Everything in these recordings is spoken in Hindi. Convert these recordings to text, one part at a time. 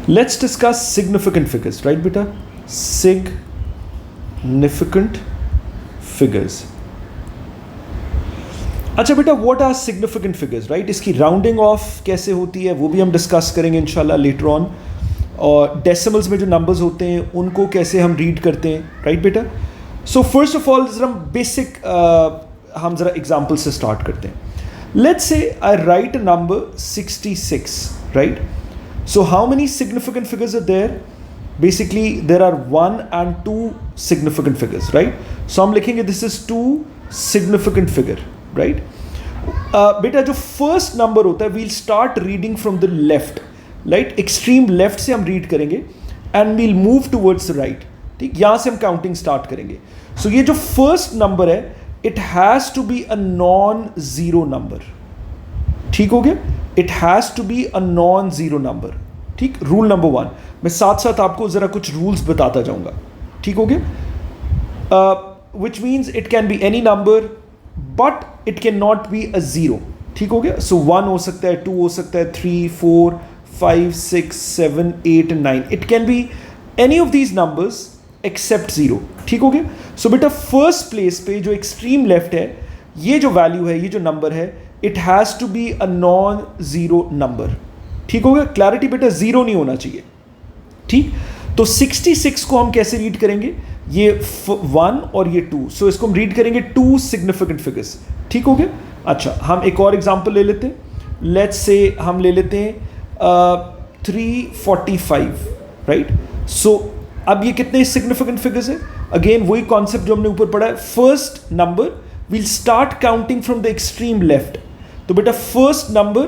Let's discuss significant figures, right beta? Significant figures. अच्छा बेटा, what are significant figures, right? इसकी राउंडिंग ऑफ कैसे होती है वो भी हम डिस्कस करेंगे इंशाल्लाह लेटर ऑन, और डेसिमल्स में जो नंबर्स होते हैं उनको कैसे हम रीड करते हैं, राइट बेटा? सो फर्स्ट ऑफ ऑल जरा बेसिक हम जरा एग्जांपल से स्टार्ट करते हैं. Let's say I write a number 66, right? So how many significant figures are there? Basically there are 1 and 2 significant figures, right? So हम लिखेंगे this is 2 significant figure, right? बेटा जो फर्स्ट नंबर होता है we'll start reading from the left, right? Extreme left से हम रीड करेंगे and we'll move towards right, ठीक? यहां से हम काउंटिंग स्टार्ट करेंगे. सो ये जो फर्स्ट नंबर है it has to be a non zero number, ठीक हो गया? It has to be a non zero number, ठीक? Rule number 1. मैं साथ साथ आपको जरा कुछ रूल्स बताता जाऊंगा, ठीक हो गया? Which means it can be any number but it can not be a zero, ठीक हो गया? सो 1 हो सकता है, 2 हो सकता है, 3, 4, 5, 6, 7, 8 and 9. It can be any of these numbers except zero, ठीक हो गया? सो बेटा फर्स्ट प्लेस पे जो एक्सट्रीम लेफ्ट है, ये जो वैल्यू है, ये जो नंबर है, it has to be a non zero number, ठीक हो गया? क्लैरिटी बेटा, जीरो नहीं होना चाहिए, ठीक? तो 66 को हम कैसे रीड करेंगे? ये 1 और ये 2, सो इसको हम रीड करेंगे 2 सिग्निफिकेंट फिगर्स, ठीक हो गया? अच्छा, हम एक और एग्जांपल ले लेते हैं. लेट्स से हम ले लेते हैं 345, राइट? सो अब ये कितने सिग्निफिकेंट फिगर्स है? अगेन वही कॉन्सेप्ट जो हमने ऊपर पढ़ा है. First number will start counting from the extreme left. तो बेटा first number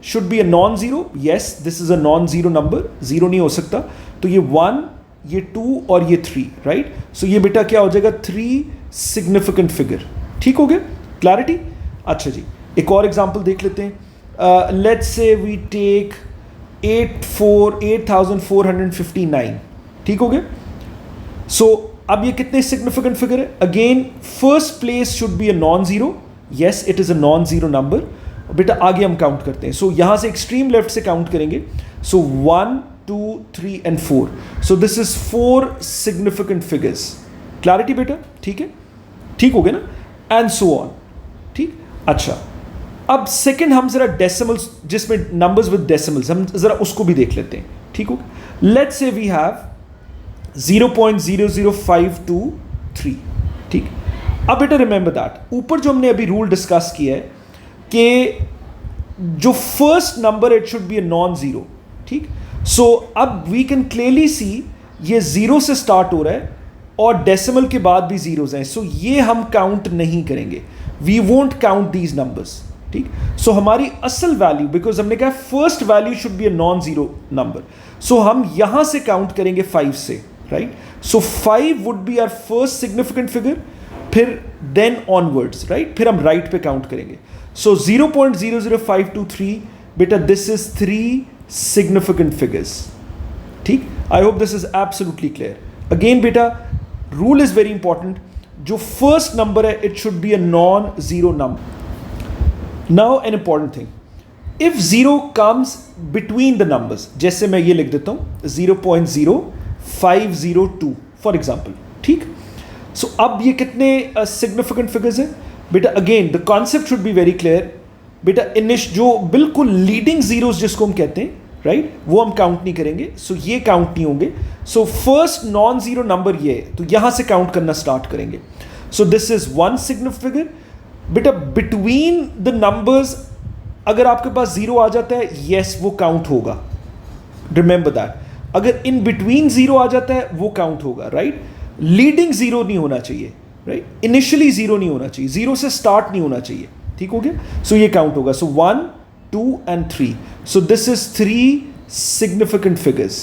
should be a non zero. Yes, this is a non zero number, zero नहीं हो सकता. तो ये 1, ये 2 और ये 3, राइट? सो ये बेटा क्या हो जाएगा? 3 सिग्निफिकेंट फिगर, ठीक हो गया? क्लैरिटी? अच्छा जी, एक और एग्जांपल देख लेते हैं. लेट्स से वी टेक 8459, ठीक हो गया? सो अब ये कितने सिग्निफिकेंट फिगर है? Again first place should be a non zero. Yes, it is a non zero number. बेटा आगे हम काउंट करते हैं. सो यहां से एक्सट्रीम लेफ्ट से काउंट करेंगे. So 1, 2, 3 and 4. So this is 4 significant figures. Clarity बेटा? ठीक है? ठीक हो गया ना? And so on. ठीक? अच्छा, अब सेकंड हम जरा डेसिमल्स, जिसमें नंबर्स विद डेसिमल्स, हम जरा उसको भी देख लेते हैं, ठीक हो? लेट्स से वी हैव 0.00523, ठीक? अब बेटा रिमेंबर दैट ऊपर जो हमने अभी रूल डिस्कस किया है कि जो first number it should be a non zero, ठीक? सो अब वी कैन क्लियरली सी ये जीरो से स्टार्ट हो रहा है और डेसिमल के बाद भी जीरोस हैं. सो ये हम काउंट नहीं करेंगे. We won't count these numbers, ठीक? सो हमारी असल वैल्यू, बिकॉज हमने कहा first value should be a non zero number, so हम यहां से काउंट करेंगे 5 से, right? So 5 would be our first significant figure, फिर देन ऑनवर्ड्स, राइट? फिर हम राइट पे काउंट करेंगे. सो 0.00523 बेटा, दिस इज 3 significant figures, ठीक? आई hope this is absolutely clear. Again बेटा रूल इज वेरी इंपॉर्टेंट. जो फर्स्ट नंबर है it should be a non zero number. Now an important thing, if zero comes between the numbers, जैसे मैं ये लिख देता हूं 0.0502 फॉर एग्जाम्पल, ठीक? सो अब ये कितने सिग्निफिकेंट फिगर्स हैं बेटा? Again the concept should be very clear बेटा. जो बिल्कुल लीडिंग जीरोस जिसको हम कहते हैं, राइट, वो हम काउंट नहीं करेंगे. सो ये काउंट नहीं होंगे. So first non zero number ये है, तो यहां से काउंट करना स्टार्ट करेंगे. सो दिस इज 1 सिग्निफिकेंट फिगर बेटा. बिटवीन द नंबर्स अगर आपके पास जीरो आ जाता है, यस वो काउंट होगा. Remember that. अगर इन बिटवीन जीरो आ जाता है वो काउंट होगा, राइट? लीडिंग जीरो नहीं होना चाहिए, राइट? इनिशियली जीरो नहीं होना चाहिए, जीरो से स्टार्ट नहीं होना चाहिए, ठीक हो गया? सो ये काउंट होगा. सो 1, 2 and 3. So this is 3 significant figures.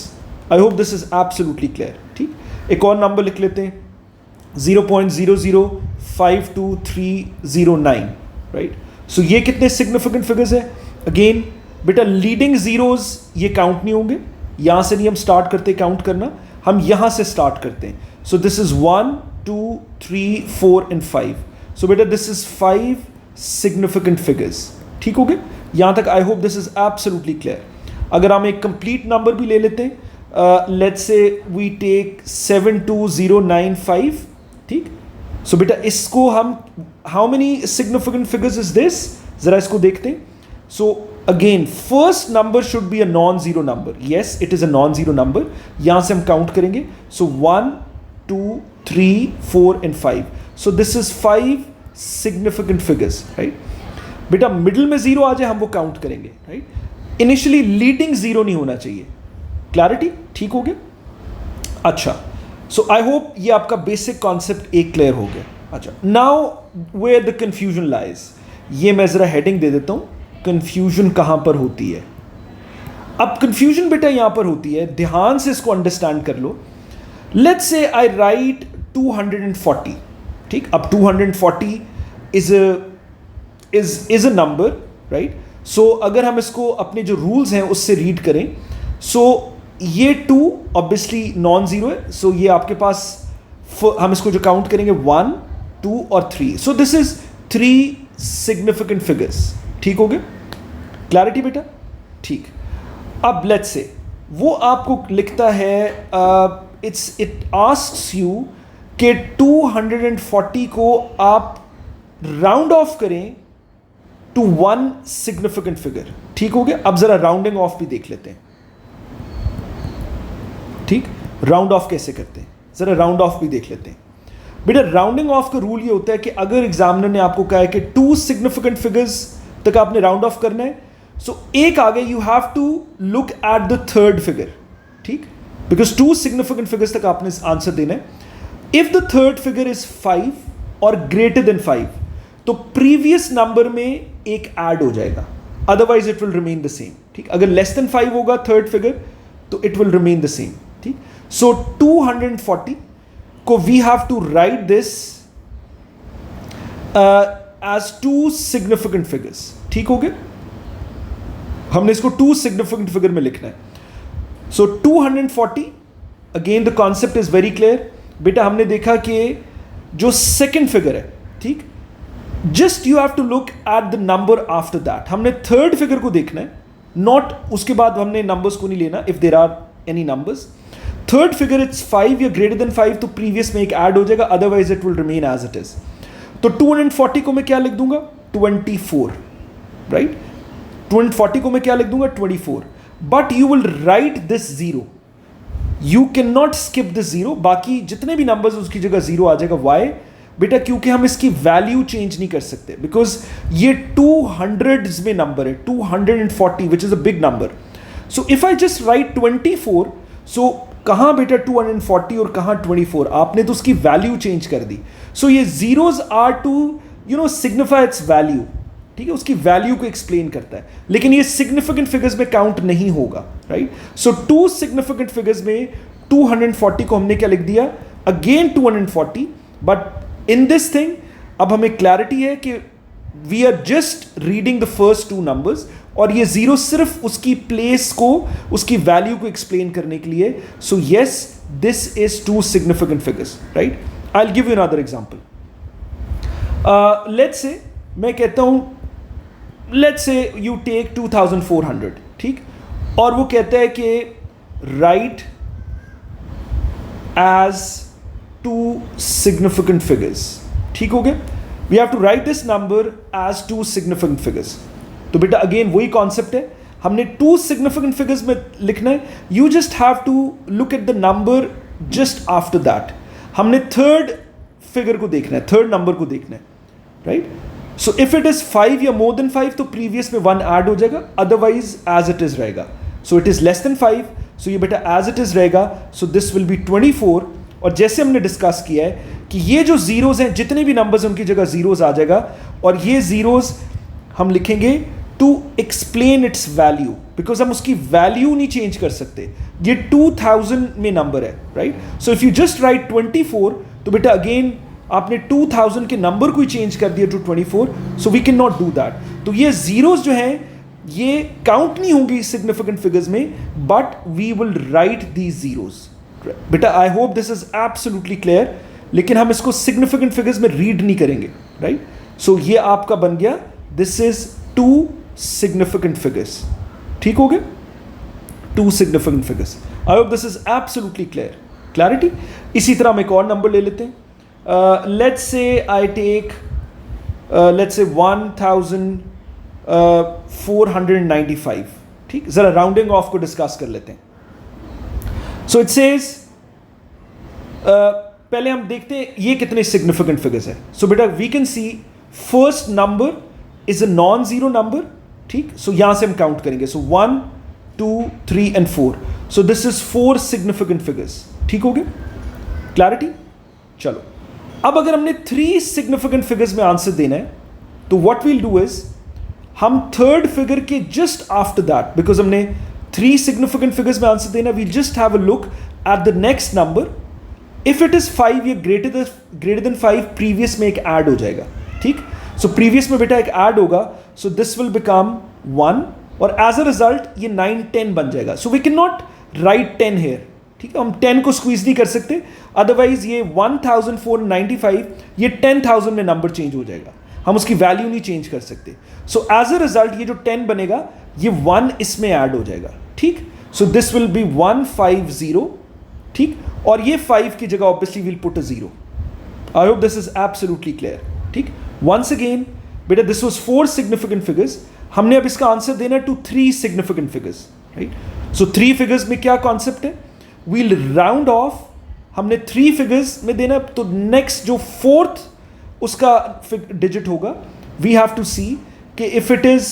I hope this is absolutely clear, ठीक? एक और नंबर लिख लेते हैं 0.0052309, राइट? सो ये कितने सिग्निफिकेंट फिगर्स है? अगेन बेटा लीडिंग जीरोज ये काउंट नहीं होंगे. यहां से नहीं हम स्टार्ट करते काउंट करना, हम यहां से स्टार्ट करते हैं. सो दिस इज 1, 2, 3, 4 and 5. सो बेटा दिस इज 5 significant figures, ठीक हो गया? यहां तक आई hope this is absolutely clear. अगर हम एक कंप्लीट नंबर भी ले लेते हैं, लेट्स से वी टेक 72095, ठीक। सो बेटा इसको हम, how many significant figures is this, जरा इसको देखते हैं। So again first number should be a non zero number, yes it is a non zero number, यहां से हम काउंट करेंगे। So 1 2 3 4 and 5, so this is 5 significant figures, right. बेटा मिडिल में जीरो आ जाए हम वो काउंट करेंगे, राइट। इनिशियली लीडिंग जीरो नहीं होना चाहिए, क्लैरिटी, ठीक हो गया। अच्छा, सो आई होप ये आपका बेसिक कॉन्सेप्ट एक क्लियर हो गया। अच्छा, now where the confusion lies, ये मैं जरा हेडिंग दे देता हूं, कंफ्यूजन कहां पर होती है। अब कंफ्यूजन बेटा यहां पर होती है, ध्यान से इसको अंडरस्टैंड कर लो। लेट्स से आई राइट 240, ठीक। अब 240 इज अ नंबर, राइट। सो अगर हम इसको अपने जो रूल्स हैं उससे रीड करें, सो ये 2 ऑब्वियसली नॉन जीरो है, सो ये आपके पास हम इसको जो काउंट करेंगे 1 2 और 3, सो दिस इज 3 सिग्निफिकेंट फिगर्स, ठीक हो गया, क्लैरिटी बेटा, ठीक। अब लेट्स से वो आपको लिखता है, इट आस्क्स यू कि 240 को आप राउंड ऑफ करें टू 1 सिग्निफिकेंट फिगर, ठीक हो गया। अब जरा राउंडिंग ऑफ भी देख लेते हैं, ठीक। राउंड ऑफ कैसे करते हैं, जरा राउंड ऑफ भी देख लेते हैं। बेटा राउंडिंग ऑफ का रूल ये होता है कि अगर एग्जामिनर ने आपको कहा है कि 2 सिग्निफिकेंट फिगर्स तक आपने राउंड ऑफ करना है, सो एक आगे you have to look at the third figure, ठीक, बिकॉज 2 सिग्निफिकेंट फिगर्स तक आपने आंसर देना है। If the third figure is 5 और ग्रेटर देन 5, तो प्रीवियस नंबर में एक ऐड हो जाएगा, otherwise it will remain the same, ठीक। अगर लेस देन 5 होगा थर्ड फिगर तो it will remain the same, ठीक। सो 240 को we have to write this as 2 significant figures, ठीक हो गया। हमने इसको 2 सिग्निफिकेंट फिगर में लिखना है। So 240, again the concept is very clear. बेटा हमने देखा कि जो सेकंड फिगर है, ठीक, just you have to look at the number after that. हमने थर्ड फिगर को देखना है, नॉट उसके बाद हमने नंबर्स को नहीं लेना। If there are any numbers, third figure it's 5 या ग्रेटर देन 5 तो प्रीवियस में एक ऐड हो जाएगा, otherwise it will remain as it is. तो 240 को मैं क्या लिख दूंगा, 24, राइट। 240 को मैं क्या लिख दूंगा, 24, but you will write this zero, you can not skip this zero. बाकी जितने भी नंबर्स उसकी जगह जीरो आ जाएगा। वाई बेटा, क्योंकि हम इसकी वैल्यू चेंज नहीं कर सकते, बिकॉज ये 200s में नंबर है, 240 which is a big number. So if I just right 24, सो कहां बेटा 240 और कहां 24, आपने तो उसकी वैल्यू चेंज कर दी। सो ये zeros are to signify its value, ठीक है, उसकी वैल्यू को एक्सप्लेन करता है, लेकिन ये सिग्निफिकेंट फिगर्स में काउंट नहीं होगा, राइट। सो 2 सिग्निफिकेंट फिगर्स में 240 को हमने क्या लिख दिया, again 240, but in this thing अब हमें क्लैरिटी है कि we are just reading the first 2 numbers, और ये जीरो सिर्फ उसकी प्लेस को, उसकी वैल्यू को एक्सप्लेन करने के लिए। So yes, this is 2 significant figures, right. I will give you another example. Let's say मैं कहता हूं, लेट्स से यू टेक 2400, ठीक, और वो कहता है कि राइट एज 2 सिग्निफिकेंट फिगर्स, ठीक हो गया। We have to write this number as 2 significant figures. तो बेटा अगेन वही कॉन्सेप्ट है, हमने 2 सिग्निफिकेंट फिगर्स में लिखना है। You just have to look at the number just after that. हमने थर्ड फिगर को देखना है, थर्ड नंबर को देखना है, right. So if it is 5 या मोर देन 5 तो प्रीवियस में 1 ऐड हो जाएगा, अदरवाइज एज इट इज रहेगा। So it is less than 5, सो ये बेटा एज इट इज रहेगा। सो दिस विल बी 24, और जैसे हमने डिस्कस किया है कि ये जो जीरोज हैं, जितने भी नंबर्स उनकी जगह जीरोज आ जाएगा, और ये जीरोज हम लिखेंगे to explain its value, because हम उसकी वैल्यू नहीं चेंज कर सकते। ये 2000 में नंबर है, right. So if you just right 24, तो बेटा अगेन आपने 2000 के नंबर को ही चेंज कर दिया to 24, so we can not do that. तो ये जीरोज जो हैं ये काउंट नहीं होंगी सिग्निफिकेंट फिगर्स में, but we will write these zeros. बेटा I hope this is absolutely clear, लेकिन हम इसको सिग्निफिकेंट फिगर्स में रीड नहीं करेंगे, राइट। सो ये आपका बन गया, दिस इज 2 सिग्निफिकेंट फिगर्स, ठीक हो गया। Two significant figures. I hope this is absolutely clarity. इसी तरह हम एक और नंबर ले लेते हैं। Let's say I take let's say 1495, ठीक, जरा राउंडिंग ऑफ को डिस्कस कर लेते हैं। सो इट सेज, पहले हम देखते हैं ये कितने सिग्निफिकेंट फिगर्स है। सो बेटा we can see first number is a non zero number, ठीक। सो यहां से हम काउंट करेंगे। So 1 2 3 and 4, so this is 4 significant figures, ठीक हो गया, क्लैरिटी। चलो अब अगर हमने 3 सिग्निफिकेंट फिगर्स में आंसर देना है तो व्हाट वील डू इज, हम थर्ड फिगर के जस्ट आफ्टर दैट, बिकॉज हमने 3 सिग्निफिकेंट फिगर्स में आंसर देना, we just have a look at the next number. If it is 5 या ग्रेटर देन 5, प्रीवियस में एक ऐड हो जाएगा, ठीक। सो प्रीवियस में बेटा एक ऐड होगा, सो दिस विल बिकम 1 और एज अ रिजल्ट ये 9 10 बन जाएगा। So we can not write 10 here, ठीक है, हम 10 को स्क्वीज नहीं कर सकते, अदरवाइज ये 1495 ये 10,000 में नंबर चेंज हो जाएगा, हम उसकी वैल्यू नहीं चेंज कर सकते। सो एज अ रिजल्ट ये जो 10 बनेगा ये 1 इसमें ऐड हो जाएगा, ठीक। सो दिस विल बी 150, ठीक, और ये 5 की जगह obviously will put a 0। I hope this is absolutely clear, ठीक। वंस अगेन बेटा दिस वाज 4 सिग्निफिकेंट फिगर्स, हमने अब इसका आंसर देना to 3 significant figures, right. So 3 figures में क्या कॉन्सेप्ट है, वील राउंड ऑफ, हमने 3 फिगर्स में देना, तो नेक्स्ट जो 4th उसका डिजिट होगा, वी हैव टू सी कि इफ इट इज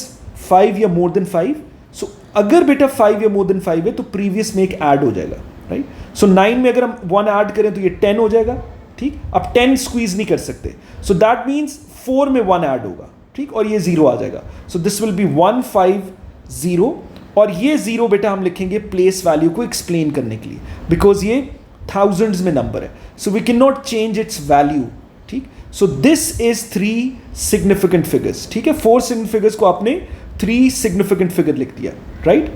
5 या मोर देन 5, सो अगर बेटा 5 या मोर देन 5 है तो प्रीवियस में एक ऐड हो जाएगा, राइट। सो 9 में अगर हम 1 ऐड करें तो ये 10 हो जाएगा, ठीक। अब 10 स्क्वीज नहीं कर सकते, सो दैट मीन्स 4 में 1 ऐड होगा, ठीक, और ये 0 आ जाएगा। सो दिस विल बी 150, और ये 0 बेटा हम लिखेंगे प्लेस वैल्यू को एक्सप्लेन करने के लिए, बिकॉज ये थाउजेंड्स में नंबर है, so we can not change its value, ठीक। So this is 3 significant figures, ठीक है। 4 सिग्निफिकेंट फिगर्स को आपने 3 सिग्निफिकेंट फिगर लिख दिया, राइट।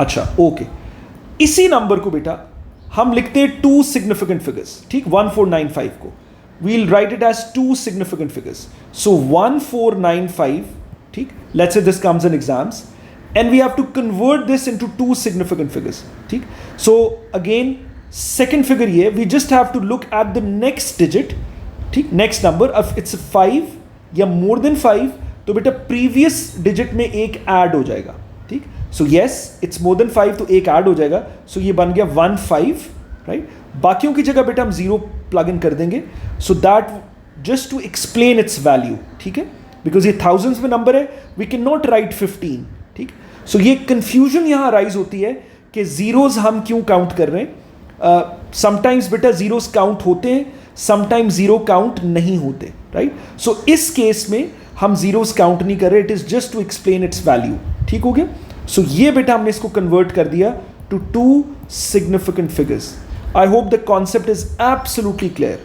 अच्छा ओके, इसी नंबर को बेटा हम लिखते हैं 2 सिग्निफिकेंट फिगर्स, ठीक, 1495 को we'll write it as 2 significant figures. So 1495, ठीक, let's say this comes in exams and we have to convert this into 2 significant figures, ठीक। So again second figure ये, we just have to look at the next digit, ठीक, next number, if it's 5 या more than 5 तो बेटा previous digit में एक add हो जाएगा, ठीक। So yes it's more than 5 तो एक add हो जाएगा, so ये बन गया 15, राइट। बाकियों की जगह बेटा हम 0 प्लग इन कर देंगे, so that just to explain its value, ठीक है, बिकॉज ये थाउजेंड्स में नंबर है, वी कैन नॉट राइट 15, ठीक। सो ये कंफ्यूजन यहाँ राइज होती है कि जीरोस हम क्यों काउंट कर रहे हैं। समटाइम्स बेटा जीरोस काउंट होते हैं, समटाइम्स 0 काउंट नहीं होते, राइट। सो इस केस में हम जीरोस काउंट नहीं कर रहे, it is just to explain its value, ठीक हो गया। सो ये बेटा हमने इसको कन्वर्ट कर दिया to 2 significant figures. I hope the concept is absolutely clear.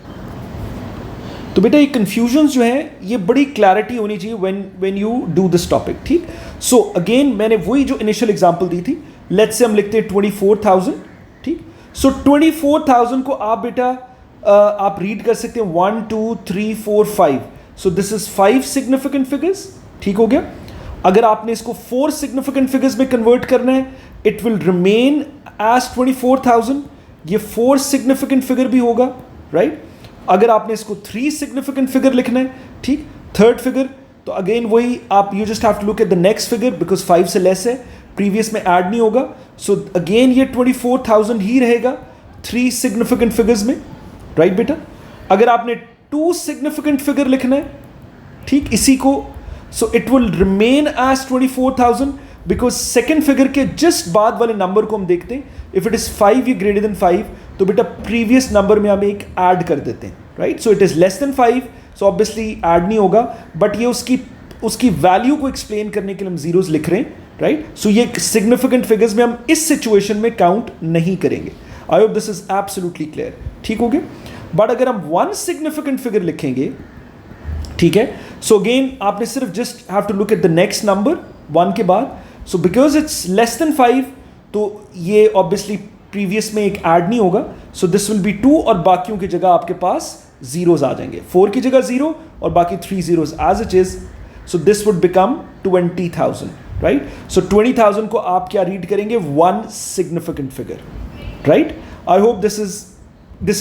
तो बेटा ये कंफ्यूजन जो है ये बड़ी क्लैरिटी होनी चाहिए when you do this topic, ठीक। सो अगेन मैंने वही जो इनिशियल एग्जांपल दी थी, लेट्स से हम लिखते हैं 24,000, ठीक। सो 24,000 को आप बेटा आप रीड कर सकते हैं 1 2 3 4 5, सो दिस इज 5 सिग्निफिकेंट फिगर्स, ठीक हो गया। अगर आपने इसको 4 सिग्निफिकेंट फिगर्स में कन्वर्ट करना है, इट विल रिमेन एज 24,000, ये 4 सिग्निफिकेंट फिगर भी होगा, राइट। अगर आपने इसको 3 सिग्निफिकेंट फिगर लिखना है, ठीक, थर्ड फिगर, तो अगेन वही आप you just have to look at the next figure, because 5 से लेस है, प्रीवियस में ऐड नहीं होगा, सो अगेन ये 24,000 ही रहेगा 3 सिग्निफिकेंट फिगर्स में, राइट बेटा। अगर आपने 2 सिग्निफिकेंट फिगर लिखना है, ठीक, इसी को, so it will remain as 24,000, because second figure के जस्ट बाद वाले नंबर को हम देखते हैं, इफ इट इज 5 या ग्रेटर देन 5 तो बेटा प्रीवियस नंबर में हम एक ऐड कर देते हैं, right. So it is less than 5, so obviously add नहीं होगा, बट ये उसकी वैल्यू को एक्सप्लेन करने के लिए हम जीरोस लिख रहे हैं, राइट। सो ये सिग्निफिकेंट फिगर्स में हम इस सिचुएशन में काउंट नहीं करेंगे। आई hope this is absolutely clear, ठीक हो गया। बट अगर हम 1 सिग्निफिकेंट फिगर लिखेंगे, ठीक है, सो अगेन आपने सिर्फ just have to look at the next number 1 के बाद, so because it's less than 5 तो ये ऑब्वियसली प्रीवियस में एक ऐड नहीं होगा, सो दिस विल बी 2 और बाकियों की जगह आपके पास जीरोस आ जाएंगे, 4 की जगह 0 और बाकी 3 zeros as it is, so this would become 20,000, right? So 20,000 को आप क्या रीड करेंगे? One significant figure, right? I hope this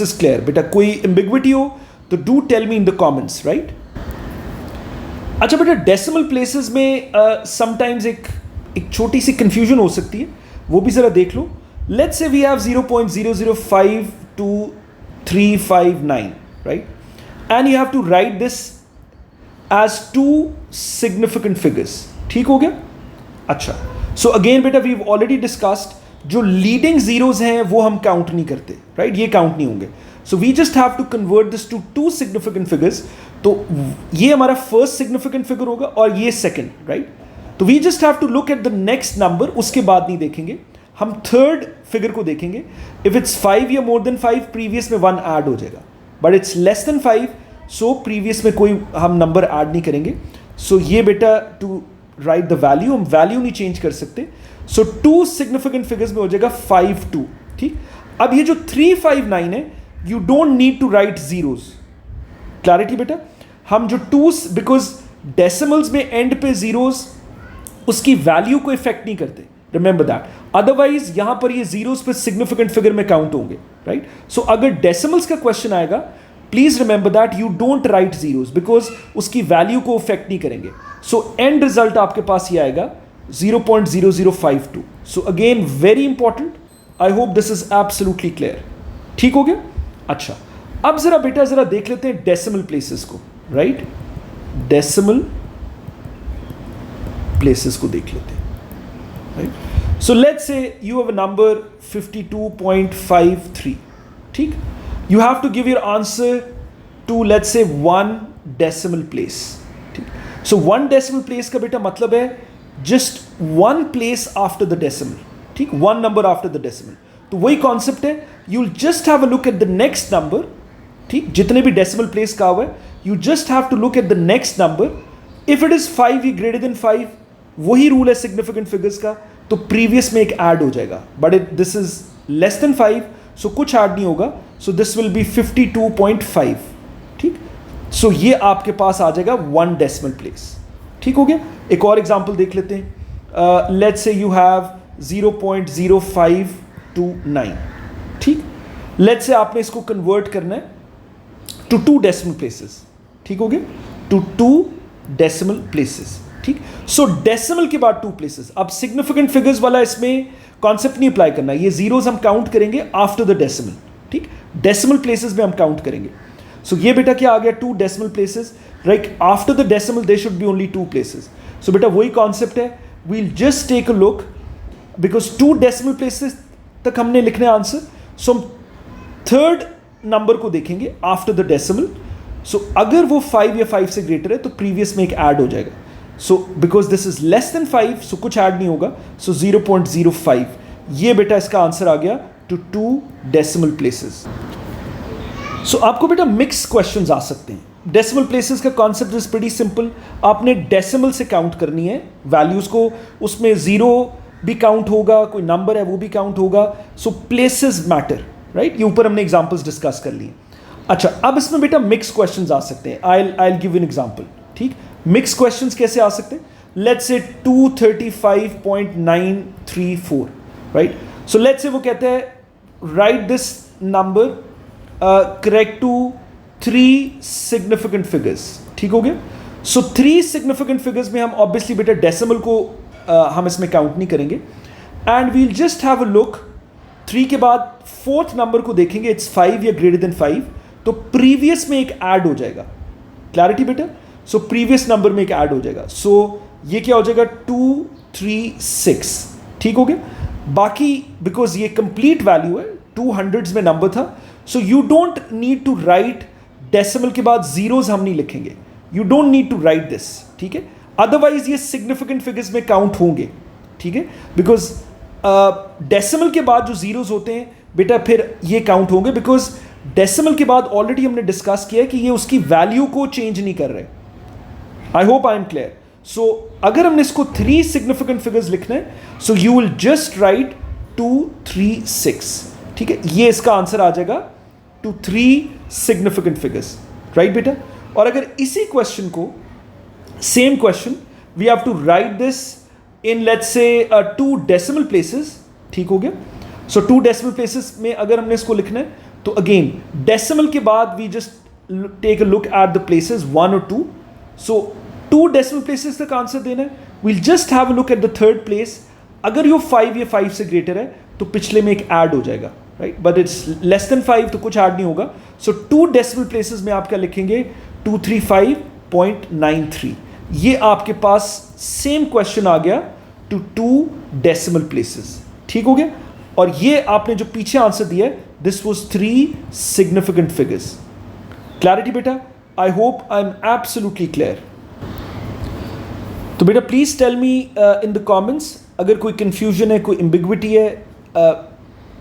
is clear. बेटा कोई एम्बिग्विटी हो तो do tell me in the comments, right? अच्छा बेटा, डेसिमल प्लेसेस में समटाइम्स एक छोटी सी कंफ्यूजन हो सकती है, वो भी जरा देख लो। Let's say we have 0.00522359, right? And you have to write this as two significant figures. ठीक हो गया? अच्छा, सो अगेन बेटा वी हैव ऑलरेडी डिस्कस्ड, जो लीडिंग जीरोज हैं वो हम काउंट नहीं करते, राइट? ये काउंट नहीं होंगे। So we just have to convert this to two significant figures. तो ये हमारा फर्स्ट सिग्निफिकेंट फिगर होगा और ये सेकंड, राइट? तो we just have to look at the next number, उसके बाद नहीं देखेंगे, हम थर्ड फिगर को देखेंगे। इफ इट्स 5 या मोर देन 5, प्रीवियस में 1 ऐड हो जाएगा, but it's less than 5, so previous में कोई हम नंबर ऐड नहीं करेंगे। सो ये बेटा टू राइट द वैल्यू, हम वैल्यू नहीं चेंज कर सकते। सो टू सिग्निफिकेंट फिगर्स में हो जाएगा 5 2, ठीक? अब ये जो 359 है, you don't need to write zeros. Clarity बेटा? हम जो टूस, बिकॉज डेसिमल्स में एंड पे जीरोज उसकी वैल्यू को इफेक्ट नहीं करते, रिमेंबर दैट। अदरवाइज यहां पर ये जीरोज पे सिग्निफिकेंट फिगर में काउंट होंगे, राइट? सो अगर डेसिमल्स का क्वेश्चन आएगा, please remember that you don't write zeros, because उसकी वैल्यू को इफेक्ट नहीं करेंगे। सो एंड रिजल्ट आपके पास ये आएगा 0.0052। So again very important, I hope this is absolutely clear. ठीक हो गया? अच्छा, अब जरा बेटा जरा देख लेते हैं डेसिमल प्लेसेस को, राइट? डेसिमल प्लेसेस को देख लेते हैं, right? So let's say you have a number 52.53, ठीक? You have to give your answer to let's say one decimal place, ठीक? सो वन डेसिमल प्लेस का बेटा मतलब है just one place after the decimal, ठीक? One number after the decimal. तो वही कॉन्सेप्ट है, you will just have a look at the next number, ठीक? जितने भी डेसिमल प्लेस का हुआ है, you just have to look at the next number. If it is 5 greater than 5, वही रूल है सिग्निफिकेंट फिगर्स का, तो प्रीवियस में एक ऐड हो जाएगा, but this is less than 5, सो कुछ ऐड नहीं होगा। सो दिस विल बी 52.5, ठीक? सो ये आपके पास आ जाएगा वन डेसिमल प्लेस। ठीक हो गया? एक और एग्जांपल देख लेते हैं। लेट्स से यू हैव 0.0529, ठीक? लेट्स से आपने इसको कन्वर्ट करना है टू टू डेसिमल प्लेसेस। ठीक हो गया? टू टू डेसिमल प्लेसेस, ठीक? सो डेसिमल के बाद टू प्लेसेस। अब सिग्निफिकेंट फिगर्स वाला इसमें कॉन्सेप्ट नहीं अप्लाई करना, ये जीरोस हम काउंट करेंगे आफ्टर द डेसिमल, ठीक? डेसिमल प्लेसेस में हम काउंट करेंगे। सो ये बेटा क्या आ गया? Two decimal places, right? After the decimal there should be only two places. So बेटा वही कॉन्सेप्ट है, we'll just take a look, because two decimal places तक हमने लिखने आंसर। सो हम थर्ड नंबर को देखेंगे आफ्टर द डेसिमल। सो अगर वो 5 या 5 से ग्रेटर है तो प्रीवियस में एक ऐड हो जाएगा। So because this is less than 5, सो कुछ ऐड नहीं होगा। सो 0.05, ये बेटा इसका आंसर आ गया टू टू डेसिमल प्लेसेस। सो आपको बेटा मिक्स क्वेश्चंस आ सकते हैं। डेसिमल प्लेसेस का कॉन्सेप्ट इज प्रीटी सिंपल, आपने डेसिमल से काउंट करनी है वैल्यूज को, उसमें जीरो भी काउंट होगा, कोई नंबर है वो भी काउंट होगा। सो प्लेसेस मैटर, राइट? ये ऊपर हमने एग्जांपल्स डिस्कस कर लिए। अच्छा, अब इसमें बेटा मिक्स क्वेश्चंस आ सकते हैं। I will give an example, ठीक? मिक्स क्वेश्चंस कैसे आ सकते हैं? लेट्स से 235.934, राइट? सो लेट्स से वो कहते हैं right this number correct to 3 significant figures. ठीक हो गया? सो 3 सिग्निफिकेंट फिगर्स में हम ऑब्वियसली बेटा डेसिमल को हम इसमें काउंट नहीं करेंगे, and we'll just have a look. 3 के बाद फोर्थ नंबर को देखेंगे, इट्स 5 या ग्रेटर देन 5, तो प्रीवियस में एक ऐड हो जाएगा। क्लैरिटी बेटा? सो प्रीवियस नंबर में एक ऐड हो जाएगा। सो ये क्या हो जाएगा? 236। ठीक हो गया? बाकी बिकॉज ये कंप्लीट वैल्यू है, 200s में नंबर था, so you don't need to write decimal के बाद जीरोज हम नहीं लिखेंगे, you don't need to write this, ठीक है? अदरवाइज ये सिग्निफिकेंट फिगर्स में काउंट होंगे, ठीक है? बिकॉज डेसिमल के बाद जो जीरोज होते हैं बेटा फिर ये काउंट होंगे, बिकॉज डेसिमल के बाद ऑलरेडी हमने डिस्कस किया है कि ये उसकी वैल्यू को चेंज नहीं कर रहे। I hope I am clear. So अगर हमने इसको 3 सिग्निफिकेंट फिगर्स लिखना है, so you will just write 236, ठीक है? ये इसका आंसर आ जाएगा टू 3 सिग्निफिकेंट फिगर्स, राइट बेटा? और अगर इसी क्वेश्चन को, same question, we have to write this in let's से 2 डेसिमल प्लेसेस, ठीक हो गया। सो 2 डेसिमल प्लेसेस में अगर हमने इसको लिखना है तो अगेन डेसिमल के बाद we just take a look at the places 1 और 2। सो 2 डेसिमल प्लेसेस तक आंसर देना है, we'll just have a look at the third place. अगर यो 5 या 5 से ग्रेटर है तो पिछले में एक ऐड हो जाएगा, right, but it's less than 5 तो कुछ ऐड नहीं होगा। सो 2 डेसिमल प्लेसेस में आप क्या लिखेंगे, 235.93। ये आपके पास सेम क्वेश्चन आ गया टू 2 डेसिमल प्लेसेस, ठीक हो गया। और ये आपने जो पीछे आंसर दिया है, this was 3 significant figures. Clarity बेटा, I hope I am absolutely clear. तो बेटा please tell me in the comments अगर कोई कंफ्यूजन है, कोई एम्बिग्विटी है,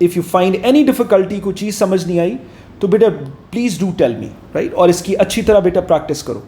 if you find any difficulty, कोई चीज़ समझ नहीं आई तो बेटा please do tell me, right. और इसकी अच्छी तरह बेटा प्रैक्टिस करो।